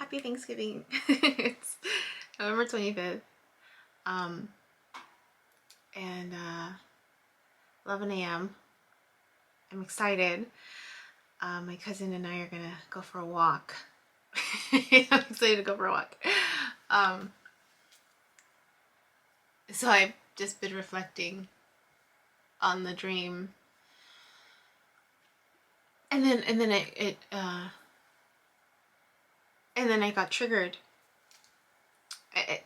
Happy Thanksgiving. It's November 25th. And 11 a.m. I'm excited. My cousin and I are gonna go for a walk. I'm excited to go for a walk. So I've just been reflecting on the dream. And then I got triggered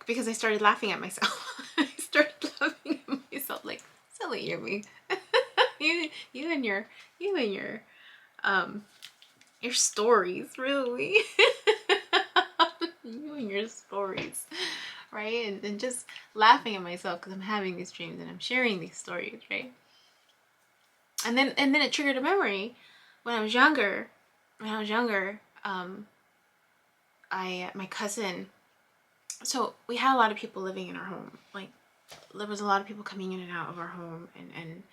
because I started laughing at myself. I started laughing at myself like, silly, you're me. you and your stories, really. You and your stories, right? And just laughing at myself because I'm having these dreams and I'm sharing these stories, right? And then it triggered a memory when I was younger. My cousin, so we had a lot of people living in our home. Like, there was a lot of people coming in and out of our home, and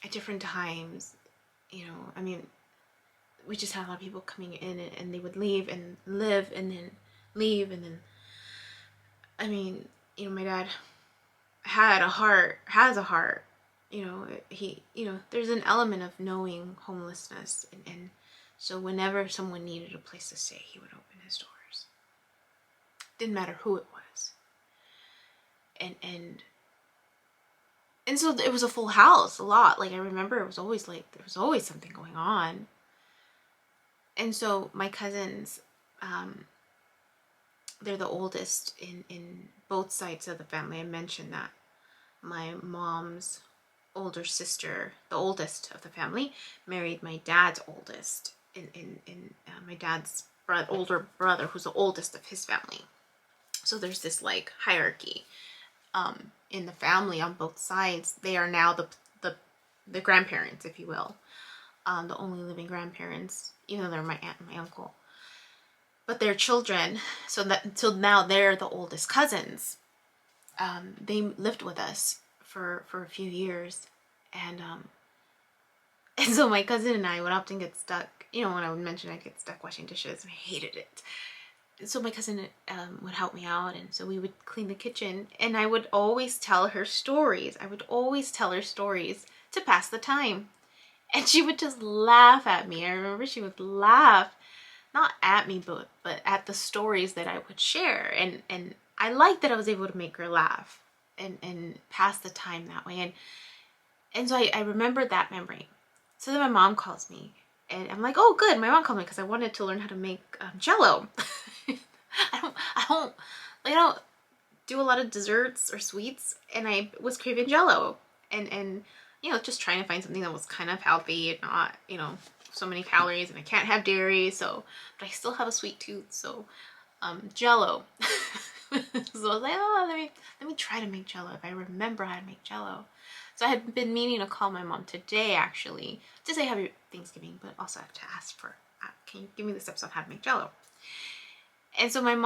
at different times, you know, I mean, we just had a lot of people coming in, and they would leave and live and then leave, and then, I mean, you know, my dad has a heart, you know, there's an element of knowing homelessness, and so whenever someone needed a place to stay, he would open his doors. Didn't matter who it was. And so it was a full house a lot. Like, I remember it was always like, there was always something going on. And so my cousins, they're the oldest in both sides of the family. I mentioned that my mom's older sister, the oldest of the family, married my dad's oldest, my dad's older brother, who's the oldest of his family. So there's this like hierarchy in the family on both sides. They are now the grandparents, if you will, the only living grandparents, even though they're my aunt and my uncle. But their children, so now they're the oldest cousins. They lived with us for a few years, and so my cousin and I would often get stuck. You know, when I would mention I'd get stuck washing dishes, and I hated it. So my cousin would help me out, and so we would clean the kitchen, and I would always tell her stories. To pass the time, and she would just laugh at me. I remember she would laugh, not at me, but at the stories that I would share, and I liked that I was able to make her laugh and pass the time that way, and so I remembered that memory. So then my mom calls me, and I'm like, oh good, my mom called me because I wanted to learn how to make Jell-O. I don't do a lot of desserts or sweets, and I was craving Jell-O, and you know, just trying to find something that was kind of healthy and not, you know, so many calories, and I can't have dairy, so, but I still have a sweet tooth, so Jell-O. So I was like, oh, let me try to make Jell-O if I remember how to make Jell-O. So I had been meaning to call my mom today, actually, to say happy Thanksgiving, but also I have to ask for, can you give me the steps on how to make Jell-O? And so I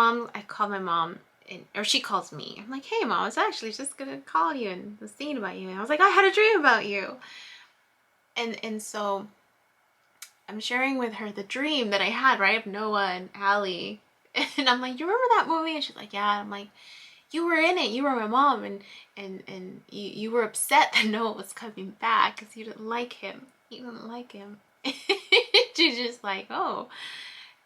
called my mom, or she calls me. I'm like, hey mom, I was actually just gonna call you and was thinking about you. And I was like, I had a dream about you. And so I'm sharing with her the dream that I had, right, of Noah and Allie. And I'm like, you remember that movie? And she's like, yeah. And I'm like, you were in it. You were my mom, and you were upset that Noah was coming back because you didn't like him. She's just like, oh.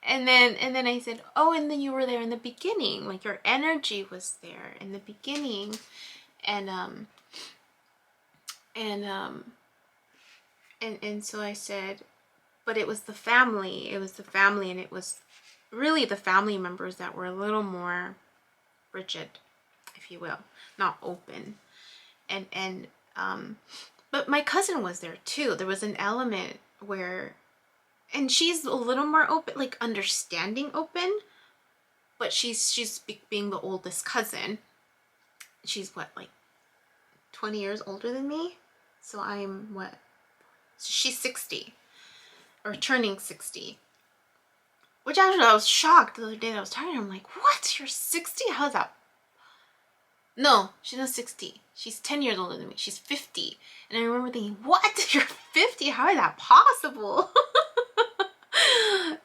And then I said, oh, and then you were there in the beginning, like your energy was there in the beginning, and so I said, but it was the family, and it was really the family members that were a little more rigid, if you will, not open, but my cousin was there too. There was an element where, and she's a little more open, like understanding open, but she's being the oldest cousin. She's what, like 20 years older than me? So I'm what? So she's 60, or turning 60. Which actually, I was shocked the other day that I was talking to her. I'm like, what? You're 60? How's that? No, she's not 60. She's 10 years older than me. She's 50. And I remember thinking, what? You're 50? How is that possible?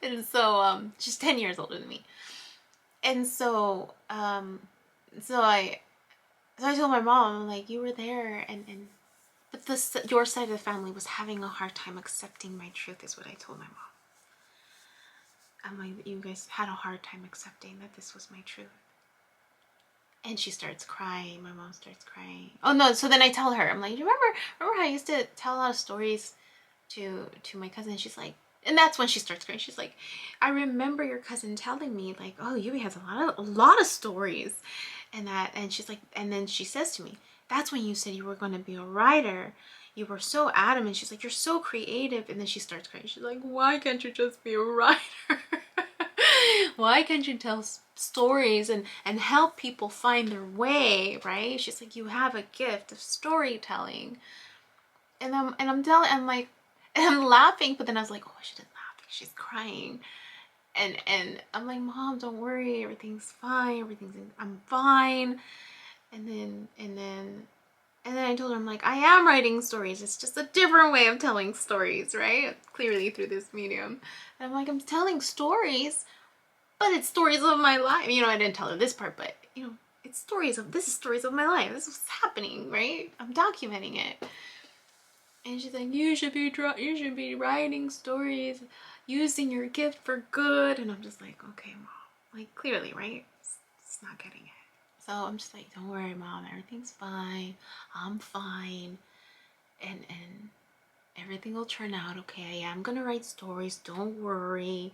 And so she's 10 years older than me. And so I told my mom, I'm like, you were there, and but your side of the family was having a hard time accepting my truth, is what I told my mom. I'm like, you guys had a hard time accepting that this was my truth. And she starts crying. My mom starts crying. Oh no! So then I tell her, I'm like, remember how I used to tell a lot of stories to my cousin? She's like, and that's when she starts crying. She's like, I remember your cousin telling me, like, oh, Yui has a lot of stories, and she's like, and then she says to me, that's when you said you were going to be a writer. You were so adamant. She's like, you're so creative. And then she starts crying. She's like, why can't you just be a writer? Why can't you tell stories and help people find their way, right? She's like, you have a gift of storytelling. And I'm like, and I'm laughing, but then I was like, oh, I shouldn't laugh because she's crying. And I'm like, Mom, don't worry, everything's fine, I'm fine. And then I told her, I'm like, I am writing stories. It's just a different way of telling stories, right? Clearly through this medium. And I'm like, I'm telling stories, but it's stories of my life. You know, I didn't tell her this part, but you know, this is stories of my life. This is what's happening, right? I'm documenting it. And she's like, you should be writing stories, using your gift for good. And I'm just like, okay, Mom. Like, clearly, right? It's not getting it. So I'm just like, don't worry, Mom. Everything's fine. I'm fine. And everything will turn out okay. I am gonna write stories. Don't worry.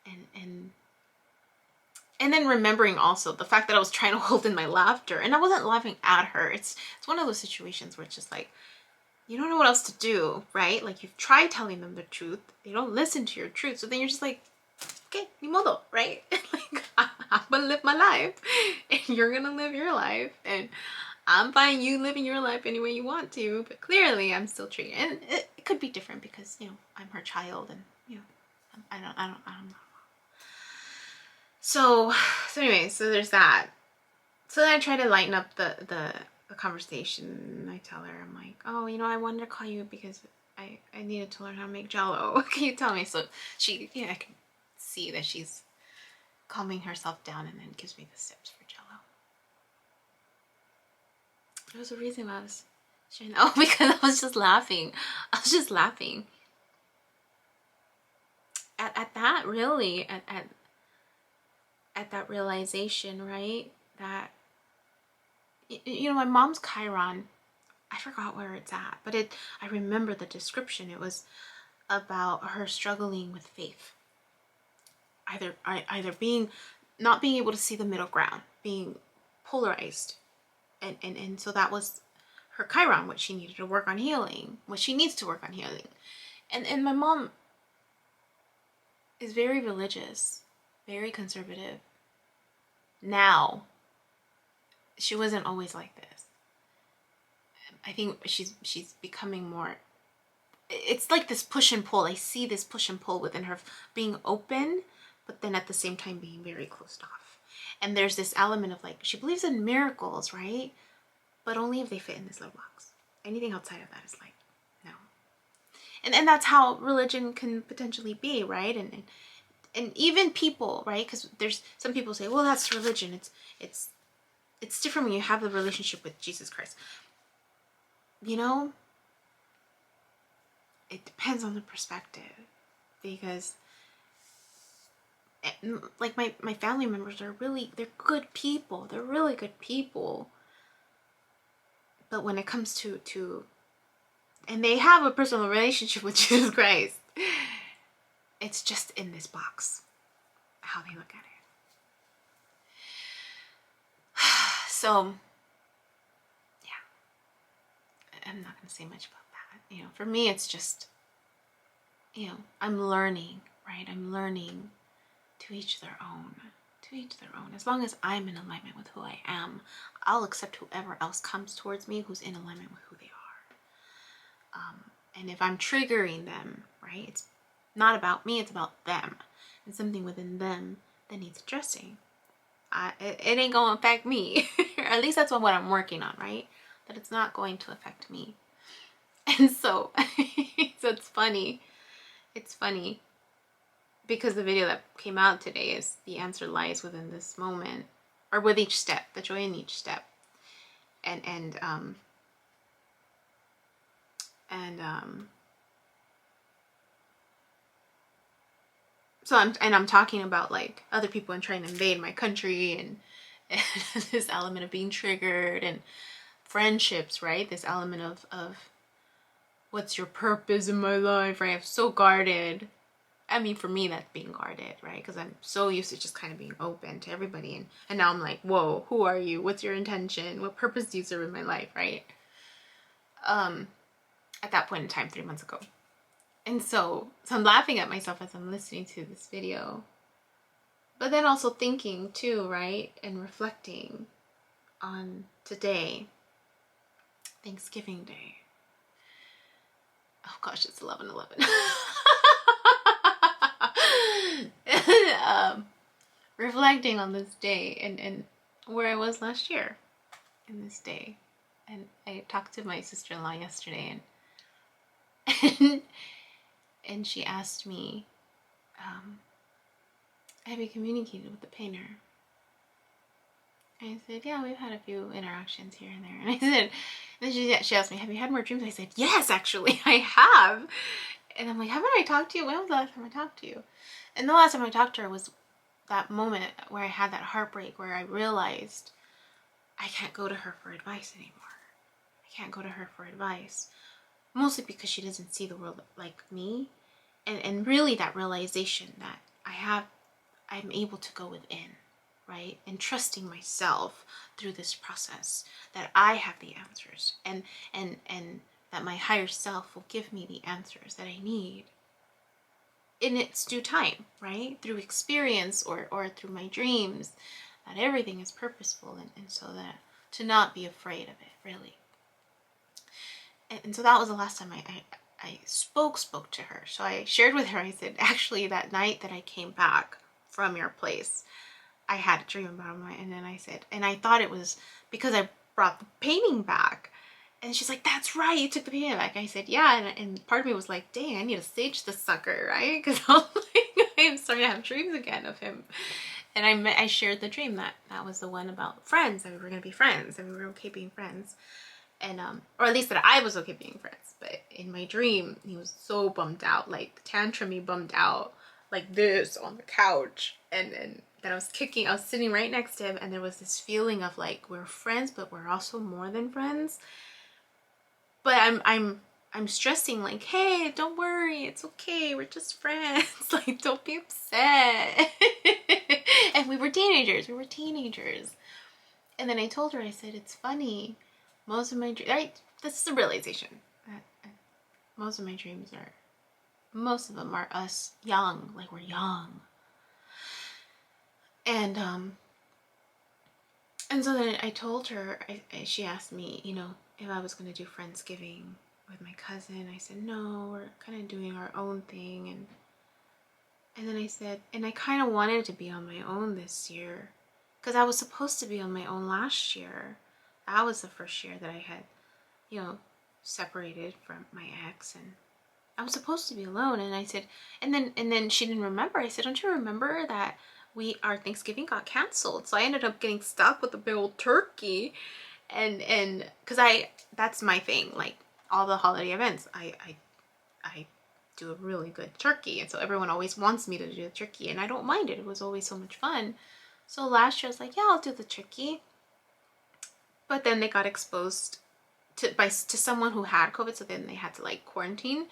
And then remembering also the fact that I was trying to hold in my laughter, and I wasn't laughing at her. It's one of those situations where it's just like, you don't know what else to do, right? Like, you've tried telling them the truth. They don't listen to your truth. So then you're just like, okay, ni modo, right? Like, I'm gonna live my life and you're gonna live your life. And I'm fine you living your life any way you want to. But clearly I'm still treating it. And it could be different because, you know, I'm her child and, you know, I don't know. So anyway, so there's that. So then I try to lighten up the conversation. I tell her, I'm like, oh, you know, I wanted to call you because I needed to learn how to make Jello. Can you tell me? So she, you know, I can see that she's calming herself down and then gives me the steps for Jello. There was a reason why I was sharing. Oh, because I was just laughing. At that, really, at that realization, right? That, you know, my mom's Chiron, I forgot where it's at, but I remember the description. It was about her struggling with faith. Either not being able to see the middle ground, being polarized. And so that was her Chiron, what she needed to work on healing, what she needs to work on healing. And my mom is very religious, very conservative. Now, she wasn't always like this. I think she's becoming more, it's like this push and pull. I see this push and pull within her, being open, but then at the same time being very closed off. And there's this element of like, she believes in miracles, right? But only if they fit in this little box. Anything outside of that is like, no. And that's how religion can potentially be, right? And even people, right? Because there's some people say, well, that's religion. It's different when you have the relationship with Jesus Christ. You know, it depends on the perspective, because like my family members they're good people. They're really good people. But when it comes to and they have a personal relationship with Jesus Christ, it's just in this box how they look at it. So yeah, I'm not gonna say much about that. You know, for me it's just, you know, I'm learning, right? I'm learning, to each their own. To each their own. As long as I'm in alignment with who I am, I'll accept whoever else comes towards me who's in alignment with who they are. And if I'm triggering them, right, it's not about me, it's about them. And something within them that needs addressing. It ain't gonna affect me. Or at least that's what I'm working on, right? That it's not going to affect me. And so, so it's funny. It's funny because the video that came out today is the answer lies within this moment, or with each step, the joy in each step. And so I'm talking about like other people and trying to invade my country, and this element of being triggered, and friendships, right? This element of what's your purpose in my life, right? I'm so guarded. I mean, for me, that's being guarded, right? Because I'm so used to just kind of being open to everybody. And now I'm like, whoa, who are you? What's your intention? What purpose do you serve in my life, right? At that point in time, 3 months ago. And so I'm laughing at myself as I'm listening to this video. But then also thinking too, right? And reflecting on today, Thanksgiving Day. Oh gosh, it's 11/11. Reflecting on this day and where I was last year in this day. And I talked to my sister-in-law yesterday, and she asked me, have you communicated with the painter? I said, yeah, we've had a few interactions here and there. And I said, and then she asked me, have you had more dreams? I said, yes, actually, I have. And I'm like, haven't I talked to you? When was the last time I talked to you? And the last time I talked to her was that moment where I had that heartbreak, where I realized I can't go to her for advice anymore. I can't go to her for advice. Mostly because she doesn't see the world like me. And really that realization that I'm able to go within, right? And trusting myself through this process, that I have the answers, and that my higher self will give me the answers that I need in its due time, right? Through experience or through my dreams, that everything is purposeful, and so that to not be afraid of it, really. And so that was the last time I spoke to her. So I shared with her, I said, actually that night that I came back from your place, I had a dream about him. And then I said, and I thought it was because I brought the painting back. And she's like, that's right, you took the painting back. I said, yeah. And part of me was like, dang, I need to stage this sucker, right? Because I'm starting to have dreams again of him. And I shared the dream that was the one about friends, that we were going to be friends, and we were okay being friends. And or at least that I was okay being friends. But in my dream, he was so bummed out, like tantrumy bummed out, like this on the couch. And that I was sitting right next to him, and there was this feeling of like, we're friends, but we're also more than friends. But I'm stressing like, hey, don't worry, it's okay, we're just friends. Like, don't be upset. And we were teenagers. And then I told her, I said, it's funny. Most of my dreams, right? This is a realization. Most of my dreams most of them are us young, like we're young. And so then I told her, she asked me, if I was going to do Friendsgiving with my cousin. I said, no, we're kind of doing our own thing. And then I said, and I kind of wanted to be on my own this year, because I was supposed to be on my own last year. That was the first year that I had, separated from my ex, and I was supposed to be alone. And I said, and then she didn't remember. I said, don't you remember that our Thanksgiving got canceled? So I ended up getting stuck with a big old turkey, and because that's my thing, like all the holiday events, I do a really good turkey, and so everyone always wants me to do the turkey, and I don't mind it. It was always so much fun. So last year I was like, yeah, I'll do the turkey. But then they got exposed to someone who had COVID, so then they had to like quarantine.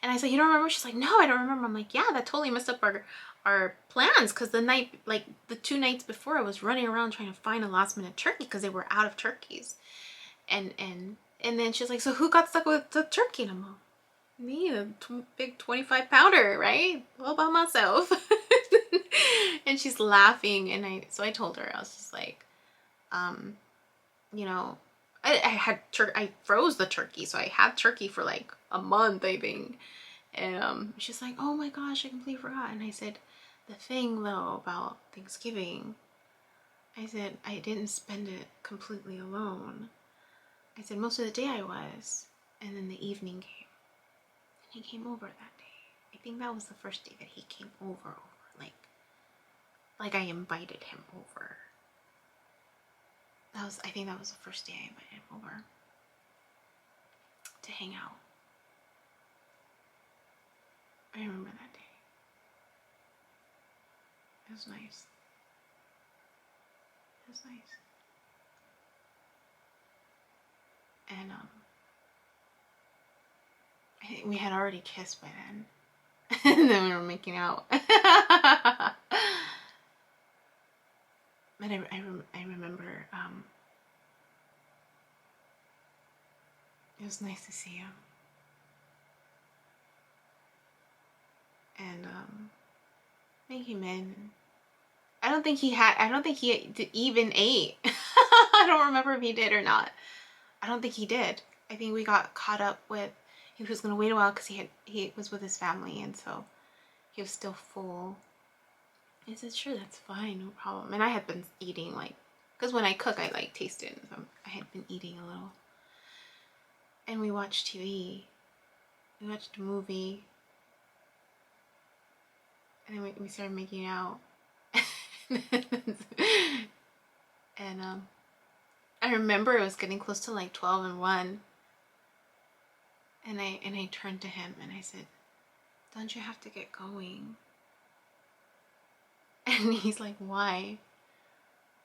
And I said, you don't remember? She's like, no, I don't remember. I'm like, yeah, that totally messed up our plans, because the night, like the 2 nights before, I was running around trying to find a last minute turkey because they were out of turkeys. And then she's like, so who got stuck with the turkey? And I'm like, me, a big 25-pounder, right? All by myself. And she's laughing, and so I told her, I was just like, I froze the turkey, so I had turkey for like a month, I think. And she's like, oh my gosh, I completely forgot. And I said, the thing though about Thanksgiving, I said, I didn't spend it completely alone. I said, most of the day I was, and then the evening came, and he came over that day. I think that was the first day that he came over, like I invited him over. I think that was the first day I invited him over to hang out. I remember that day. It was nice. It was nice. And I think we had already kissed by then. And then we were making out. But I remember it was nice to see him. And I came in. I don't think he even ate. I don't remember if he did or not. I don't think he did. I think we got caught up with, he was gonna wait a while because he was with his family, and so he was still full. I said, sure, that's fine, no problem. And I had been eating, like, because when I cook, I like taste it. So I had been eating a little. And we watched TV. We watched a movie. And then we started making out. And I remember it was getting close to like 12 and 1. And I turned to him and I said, don't you have to get going? And he's like, why?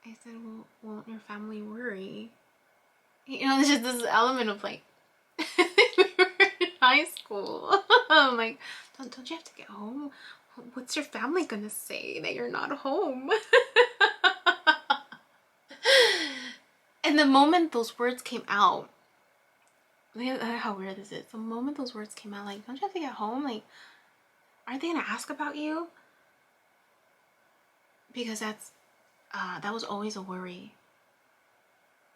I said, well, won't your family worry? You know, there's just this element of like, we were in high school. I'm like, don't you have to get home? What's your family gonna say that you're not home? And the moment those words came out, look at how weird this is. The moment those words came out, like, don't you have to get home? Like, aren't they gonna ask about you? Because that was always a worry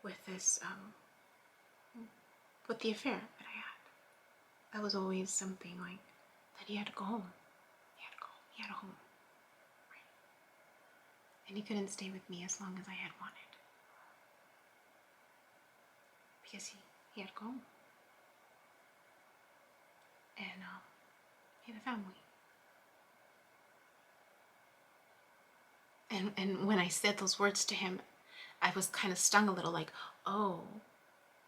with this, with the affair that I had. That was always something like that he had to go home. He had a home. Right? And he couldn't stay with me as long as I had wanted. Because he had to go home. And he had a family. And when I said those words to him, I was kind of stung a little, like, oh,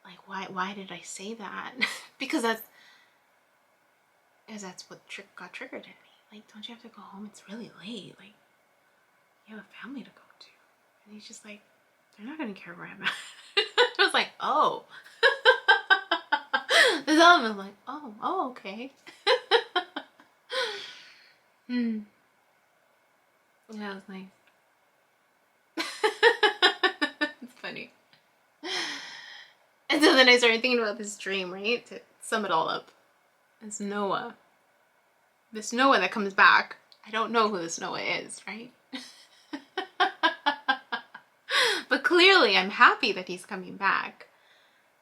like why did I say that? because that's what got triggered in me. Like, don't you have to go home? It's really late. Like, you have a family to go to. And he's just like, they're not gonna care where I'm at. I was like, oh. This element was like, oh, okay. Yeah, it was nice. It's funny. And so then I started thinking about this dream, right? To sum it all up. It's Noah. This Noah that comes back. I don't know who this Noah is, right? But clearly I'm happy that he's coming back.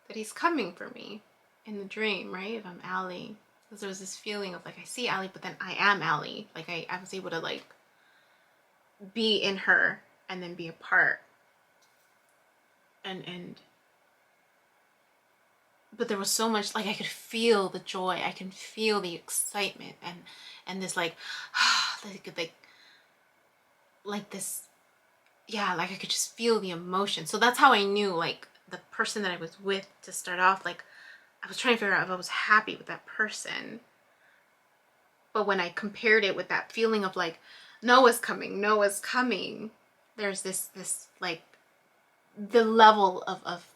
That he's coming for me in the dream, right? If I'm Allie. Because there was this feeling of like, I see Allie, but then I am Allie. Like I was able to like be in her and then be a part. But there was so much, like I could feel the joy. I can feel the excitement and this like this, yeah, like I could just feel the emotion. So that's how I knew like the person that I was with to start off, like I was trying to figure out if I was happy with that person. But when I compared it with that feeling of like, Noah's coming, there's this like, the level of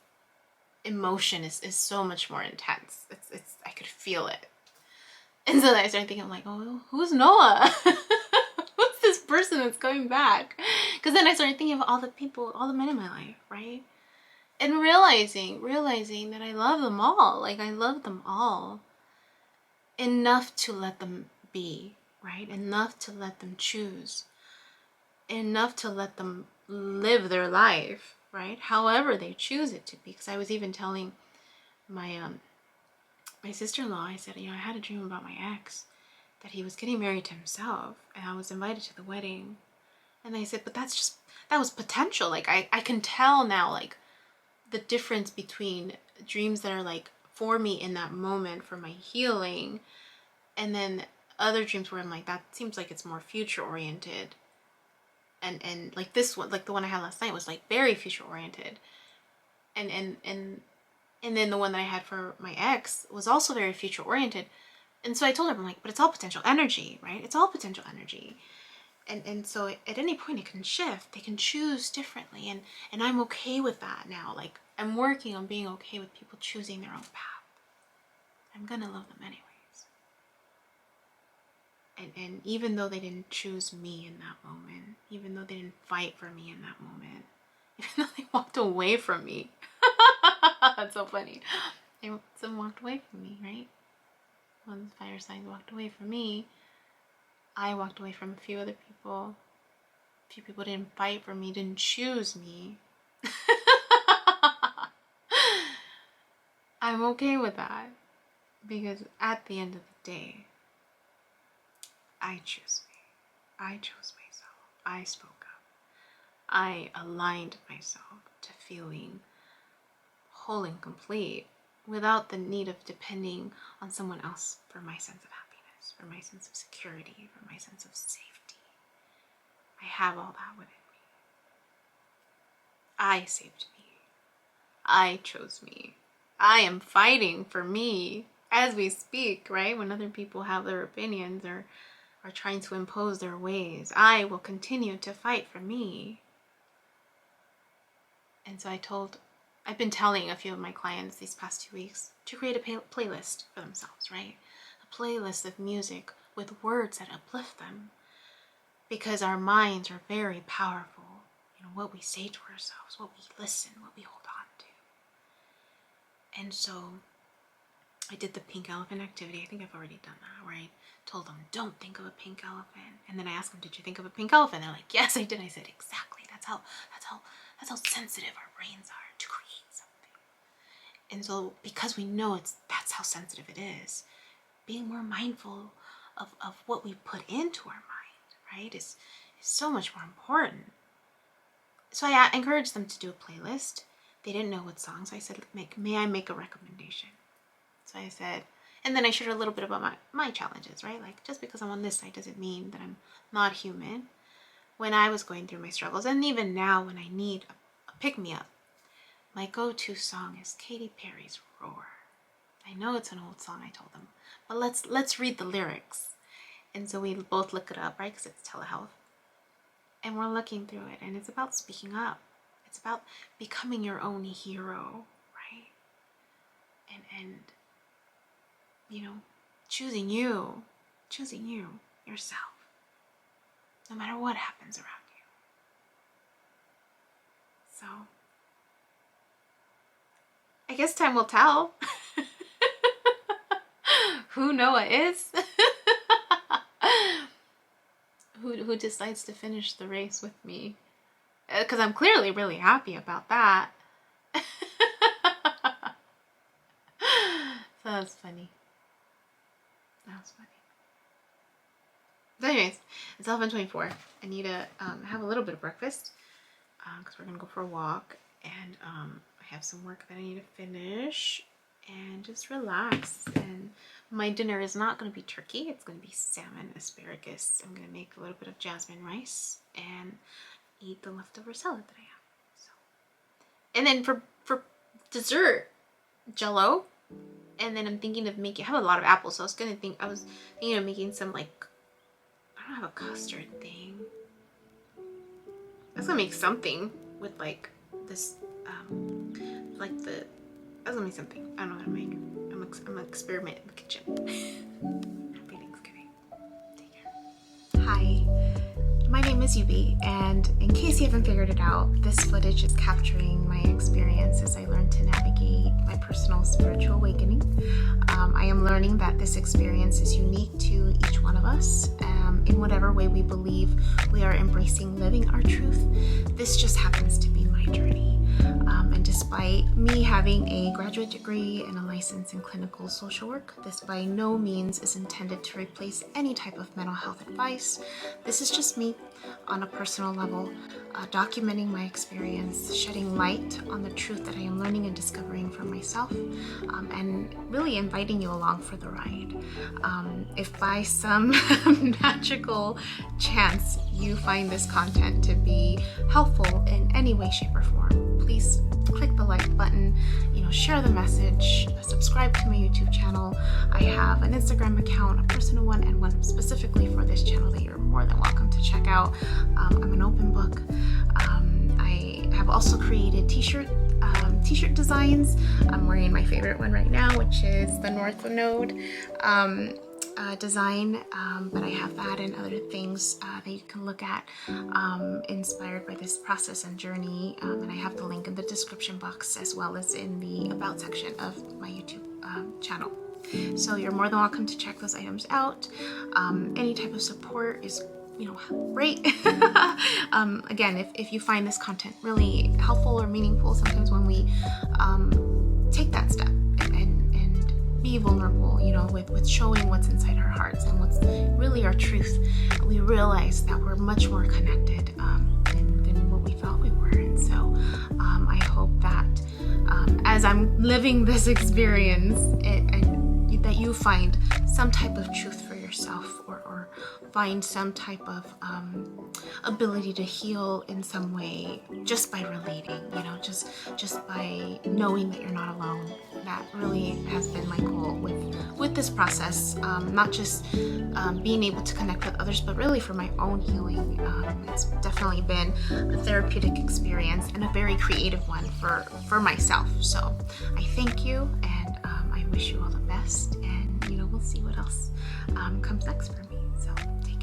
emotion is so much more intense. It's I could feel it. And so then I started thinking, I'm like, oh, who's Noah? Who's this person that's coming back? Because then I started thinking of all the people, all the men in my life, right? And realizing that I love them all. Like I love them all enough to let them be, right? Enough to let them choose. Enough to let them live their life, right? However they choose it to be. Because I was even telling my my sister-in-law, I said, you know, I had a dream about my ex, that he was getting married to himself, and I was invited to the wedding. And they said, but that was potential. Like I can tell now, like the difference between dreams that are like for me in that moment for my healing, and then other dreams where I'm like, that seems like it's more future oriented. And like this one, like the one I had last night was like very future oriented. And then the one that I had for my ex was also very future oriented. And so I told her, I'm like, but it's all potential energy, right? It's all potential energy. And so at any point it can shift. They can choose differently. And I'm okay with that now. Like, I'm working on being okay with people choosing their own path. I'm gonna love them anyways. And even though they didn't choose me in that moment, even though they didn't fight for me in that moment, even though they walked away from me. That's so funny. Some walked away from me, right? One of the fire signs walked away from me. I walked away from a few other people. A few people didn't fight for me, didn't choose me. I'm okay with that. Because at the end of the day, I choose me. I chose myself. I spoke up. I aligned myself to feeling whole and complete without the need of depending on someone else for my sense of happiness, for my sense of security, for my sense of safety. I have all that within me. I saved me. I chose me. I am fighting for me as we speak, right? When other people have their opinions or are trying to impose their ways, I will continue to fight for me. And so I've been telling a few of my clients these past 2 weeks to create a playlist for themselves, right? A playlist of music with words that uplift them. Because our minds are very powerful. You know, what we say to ourselves, what we listen, what we hold on to. And so I did the pink elephant activity. I think I've already done that, where I told them, don't think of a pink elephant. And then I asked them, did you think of a pink elephant? They're like, yes, I did. I said, exactly. That's how sensitive our brains are to create something. And so because we know that's how sensitive it is, being more mindful of what we put into our mind, right, is so much more important. So I encouraged them to do a playlist. They didn't know what songs. I said, may I make a recommendation? So I said, and then I shared a little bit about my challenges, right? Like, just because I'm on this side doesn't mean that I'm not human. When I was going through my struggles, and even now when I need a pick-me-up, my go-to song is Katy Perry's Roar. I know it's an old song, I told them, but let's read the lyrics. And so we both look it up, right? Because it's telehealth. And we're looking through it, and it's about speaking up. It's about becoming your own hero, right? And you know, choosing you, yourself, no matter what happens around you. So, I guess time will tell who Noah is, who decides to finish the race with me, because I'm clearly really happy about that. So that's funny. So anyways, it's 11:24. I need to have a little bit of breakfast because we're gonna go for a walk, and I have some work that I need to finish and just relax. And my dinner is not going to be turkey. It's going to be salmon, asparagus. I'm going to make a little bit of jasmine rice and eat the leftover salad that I have. So, and then for dessert, Jell-O. And then I'm thinking of making, I have a lot of apples, so I was thinking of making some, like, I don't have a custard thing. I was gonna make something with, like, this, I was gonna make something. I don't know how to make. I'm gonna experiment in the kitchen. Happy Thanksgiving. Take care. Hi, my name is Yubi, and in case you haven't figured it out, this footage is capturing my experience as I learn to navigate my personal spiritual awakening. I am learning that this experience is unique to each one of us. In whatever way we believe we are embracing living our truth, this just happens to be my journey. And despite me having a graduate degree and a license in clinical social work, this by no means is intended to replace any type of mental health advice. This is just me on a personal level, documenting my experience, shedding light on the truth that I am learning and discovering for myself, and really inviting you along for the ride. If by some magical chance you find this content to be helpful in any way, shape, or form, please click the like button, share the message, subscribe to my YouTube channel. I have an Instagram account, a personal one, and one specifically for this channel that you're more than welcome to check out. I'm an open book. I have also created t-shirt designs. I'm wearing my favorite one right now, which is the North Node design, but I have that and other things that you can look at inspired by this process and journey, and I have the link in the description box as well as in the about section of my YouTube channel. So you're more than welcome to check those items out. Any type of support is great. Again, if you find this content really helpful or meaningful, sometimes when we take that step and be vulnerable, with showing what's inside our hearts and what's really our truth, we realize that we're much more connected than what we thought we were. And so I hope that as I'm living this experience, that you find some type of truth for yourself, or find some type of ability to heal in some way just by relating, just by knowing that you're not alone. That really has been my goal with this process, not just being able to connect with others, but really for my own healing. It's definitely been a therapeutic experience and a very creative one for myself. So I thank you, and I wish you all the best, and we'll see what else comes next for me. So take care.